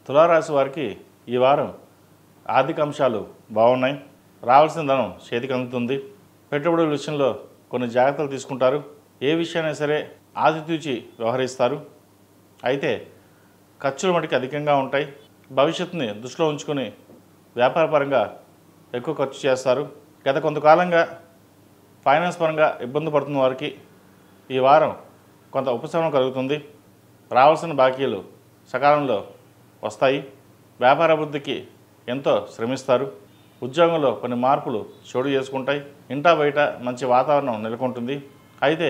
తులారాశి వారికి ఈ వారం ఆర్థిక అంశాలు బాగున్నాయి. రావాల్సిన ధనం చేతికి అందుతుంది. పెట్టుబడుల విషయంలో కొన్ని జాగ్రత్తలు తీసుకుంటారు. ఏ విషయాన్ని సరే ఆచితూచి వ్యవహరిస్తారు. అయితే ఖర్చులు మటుకు అధికంగా ఉంటాయి. భవిష్యత్తుని దృష్టిలో ఉంచుకొని వ్యాపారపరంగా ఎక్కువ ఖర్చు చేస్తారు. గత కొంతకాలంగా ఫైనాన్స్ పరంగా ఇబ్బంది పడుతున్న వారికి ఈ వారం కొంత ఉపశమనం కలుగుతుంది. రావాల్సిన బాకీలు సకాలంలో వస్తాయి. వ్యాపార అభివృద్ధికి ఎంతో శ్రమిస్తారు. ఉద్యోగంలో కొన్ని మార్పులు చోటు చేసుకుంటాయి. ఇంటా బయట మంచి వాతావరణం నెలకొంటుంది. అయితే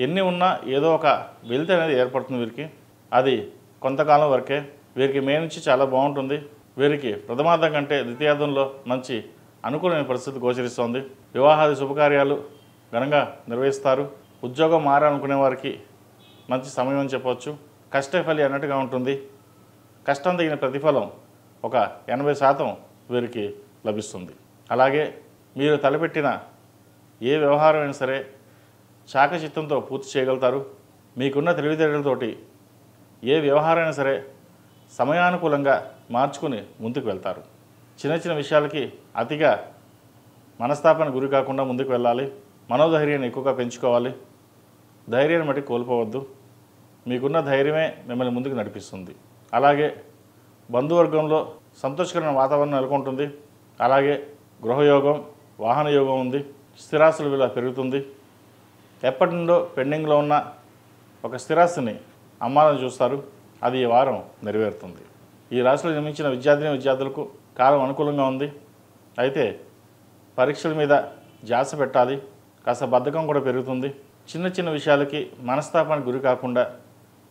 ఎన్ని ఉన్నా ఏదో ఒక వెలితి అనేది ఏర్పడుతుంది వీరికి. అది కొంతకాలం వరకే. వీరికి మే నుంచి చాలా బాగుంటుంది. వీరికి ప్రథమార్థం కంటే ద్వితీయార్థంలో మంచి అనుకూలమైన పరిస్థితి గోచరిస్తోంది. వివాహాది శుభకార్యాలు ఘనంగా నిర్వహిస్తారు. ఉద్యోగం మారాలనుకునే వారికి మంచి సమయం అని చెప్పవచ్చు. కష్టఫలి అన్నట్టుగా ఉంటుంది. కష్టం తగిన ప్రతిఫలం ఒక 80% వీరికి లభిస్తుంది. అలాగే మీరు తలపెట్టిన ఏ వ్యవహారం అయినా సరే చాకచిత్తంతో పూర్తి చేయగలుగుతారు. మీకున్న తెలివితేటలతోటి ఏ వ్యవహారం అయినా సరే సమయానుకూలంగా మార్చుకుని ముందుకు వెళ్తారు. చిన్న చిన్న విషయాలకి అతిగా మనస్తాపానికి గురి కాకుండా ముందుకు వెళ్ళాలి. మనోధైర్యాన్ని ఎక్కువగా పెంచుకోవాలి. ధైర్యాన్ని బట్టి కోల్పోవద్దు. మీకున్న ధైర్యమే మిమ్మల్ని ముందుకు నడిపిస్తుంది. అలాగే బంధువర్గంలో సంతోషకరమైన వాతావరణం నెలకొంటుంది. అలాగే గృహయోగం, వాహన యోగం ఉంది. స్థిరాస్తుల విలువ పెరుగుతుంది. ఎప్పటి నుండో పెండింగ్లో ఉన్న ఒక స్థిరాస్తిని అమ్మాలని చూస్తారు. అది ఈ వారం నెరవేరుతుంది. ఈ రాశిలో జన్మించిన విద్యార్థులకు కాలం అనుకూలంగా ఉంది. అయితే పరీక్షల మీద ధ్యాస పెట్టాలి. కాస్త బద్ధకం కూడా పెరుగుతుంది. చిన్న చిన్న విషయాలకి మనస్తాపానికి గురి కాకుండా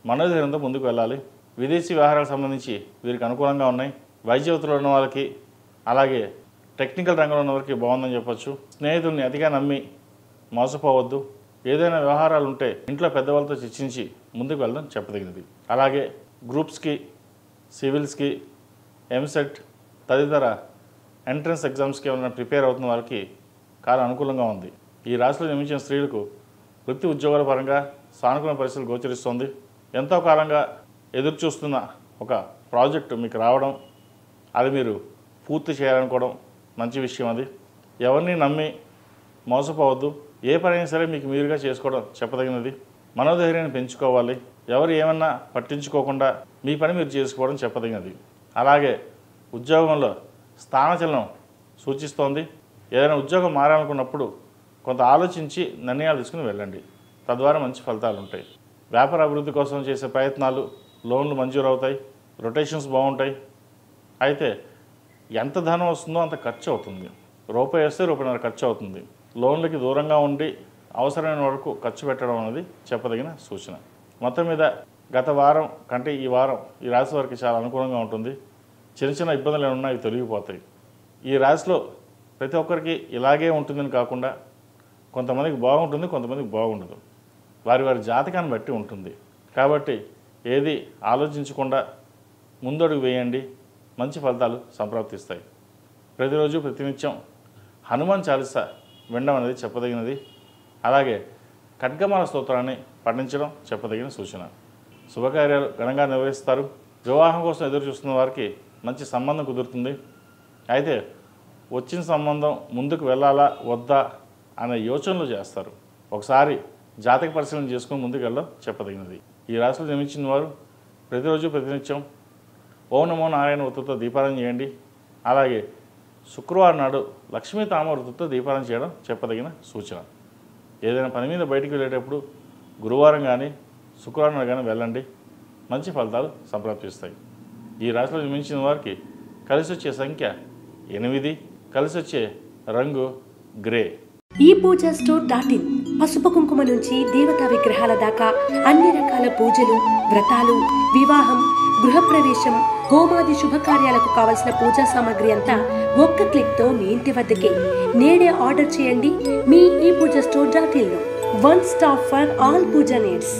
మనోధైర్యంతో ముందుకు వెళ్ళాలి. విదేశీ వ్యవహారాలకు సంబంధించి వీరికి అనుకూలంగా ఉన్నాయి. వైద్య వృత్తిలో ఉన్న వాళ్ళకి, అలాగే టెక్నికల్ రంగంలో ఉన్న వారికి బాగుందని చెప్పొచ్చు. స్నేహితుల్ని అతిగా నమ్మి మోసపోవద్దు. ఏదైనా వ్యవహారాలు ఉంటే ఇంట్లో పెద్దవాళ్ళతో చర్చించి ముందుకు వెళ్ళడం చెప్పదగినది. అలాగే గ్రూప్స్కి, సివిల్స్కి, ఎంసెట్ తదితర ఎంట్రన్స్ ఎగ్జామ్స్కి ఏమైనా ప్రిపేర్ అవుతున్న వాళ్ళకి కాలం అనుకూలంగా ఉంది. ఈ రాశిలో జన్మించిన స్త్రీలకు వృత్తి ఉద్యోగాల పరంగా సానుకూల పరిస్థితులు గోచరిస్తుంది. ఎంతో కాలంగా ఎదురు చూస్తున్న ఒక ప్రాజెక్టు మీకు రావడం, అది మీరు పూర్తి చేయాలనుకోవడం మంచి విషయం. అది ఎవరిని నమ్మి మోసపోవద్దు. ఏ పనైనా సరే మీకు మీరుగా చేసుకోవడం చెప్పదగినది. మనోధైర్యాన్ని పెంచుకోవాలి. ఎవరు ఏమన్నా పట్టించుకోకుండా మీ పని మీరు చేసుకోవడం చెప్పదగినది. అలాగే ఉద్యోగంలో స్థానచలనం సూచిస్తోంది. ఏదైనా ఉద్యోగం మారాలనుకున్నప్పుడు కొంత ఆలోచించి నిర్ణయాలు తీసుకుని వెళ్ళండి. తద్వారా మంచి ఫలితాలు ఉంటాయి. వ్యాపార అభివృద్ధి కోసం చేసే ప్రయత్నాలు, లోన్లు మంజూరు అవుతాయి. రొటేషన్స్ బాగుంటాయి. అయితే ఎంత ధనం వస్తుందో అంత ఖర్చు అవుతుంది. రూపాయి వేస్తే రూపాయిన్నర ఖర్చు అవుతుంది. లోన్లకి దూరంగా ఉండి అవసరమైన వరకు ఖర్చు పెట్టడం అనేది చెప్పదగిన సూచన. మొత్తం మీద గత వారం కంటే ఈ వారం ఈ రాశి వారికి చాలా అనుకూలంగా ఉంటుంది. చిన్న చిన్న ఇబ్బందులు ఏమన్నా అవి తొలగిపోతాయి. ఈ రాశిలో ప్రతి ఒక్కరికి ఇలాగే ఉంటుందని కాకుండా కొంతమందికి బాగుంటుంది, కొంతమందికి బాగుండదు. వారి వారి జాతకాన్ని బట్టి ఉంటుంది. కాబట్టి ఏది ఆలోచించకుండా ముందడుగు వేయండి. మంచి ఫలితాలు సంప్రాప్తిస్తాయి. ప్రతిరోజు ప్రతినిత్యం హనుమాన్ చాలీసా వినడం అనేది చెప్పదగినది. అలాగే ఖడ్గమాల స్తోత్రాన్ని పఠించడం చెప్పదగిన సూచన. శుభకార్యాలు ఘనంగా నిర్వహిస్తారు. వివాహం కోసం ఎదురు చూస్తున్న వారికి మంచి సంబంధం కుదురుతుంది. అయితే వచ్చిన సంబంధం ముందుకు వెళ్ళాలా వద్దా అనే యోచనలు చేస్తారు. ఒకసారి జాతక పరిశీలన చేసుకుని ముందుకు వెళ్ళడం చెప్పదగినది. ఈ రాశిలో జన్మించిన వారు ప్రతిరోజు ప్రతినిత్యం ఓం నమో నారాయణ వృత్తితో దీపారాధన చేయండి. అలాగే శుక్రవారం నాడు లక్ష్మీ తామ వృత్తితో దీపారాధన చేయడం చెప్పదగిన సూచన. ఏదైనా పని మీద బయటికి వెళ్ళేటప్పుడు గురువారం కానీ శుక్రవారం నాడు కానీ వెళ్ళండి. మంచి ఫలితాలు సంప్రాప్తిస్తాయి. ఈ రాశిలో జన్మించిన వారికి కలిసి వచ్చే సంఖ్య 8, కలిసి వచ్చే రంగు గ్రే. ఈ పూజా స్టోర్.in పసుపు కుంకుమ నుంచి దేవతా విగ్రహాల దాకా అన్ని రకాల పూజలు, వ్రతాలు, వివాహం, గృహప్రవేశం, హోమాది శుభకార్యాలకు కావలసిన పూజా సామాగ్రి అంతా ఒక్క క్లిక్తో మీ ఇంటి వద్దకే. నేడే ఆర్డర్ చేయండి మీ ఈ పూజా స్టోర్.in లో. One stop for all puja needs.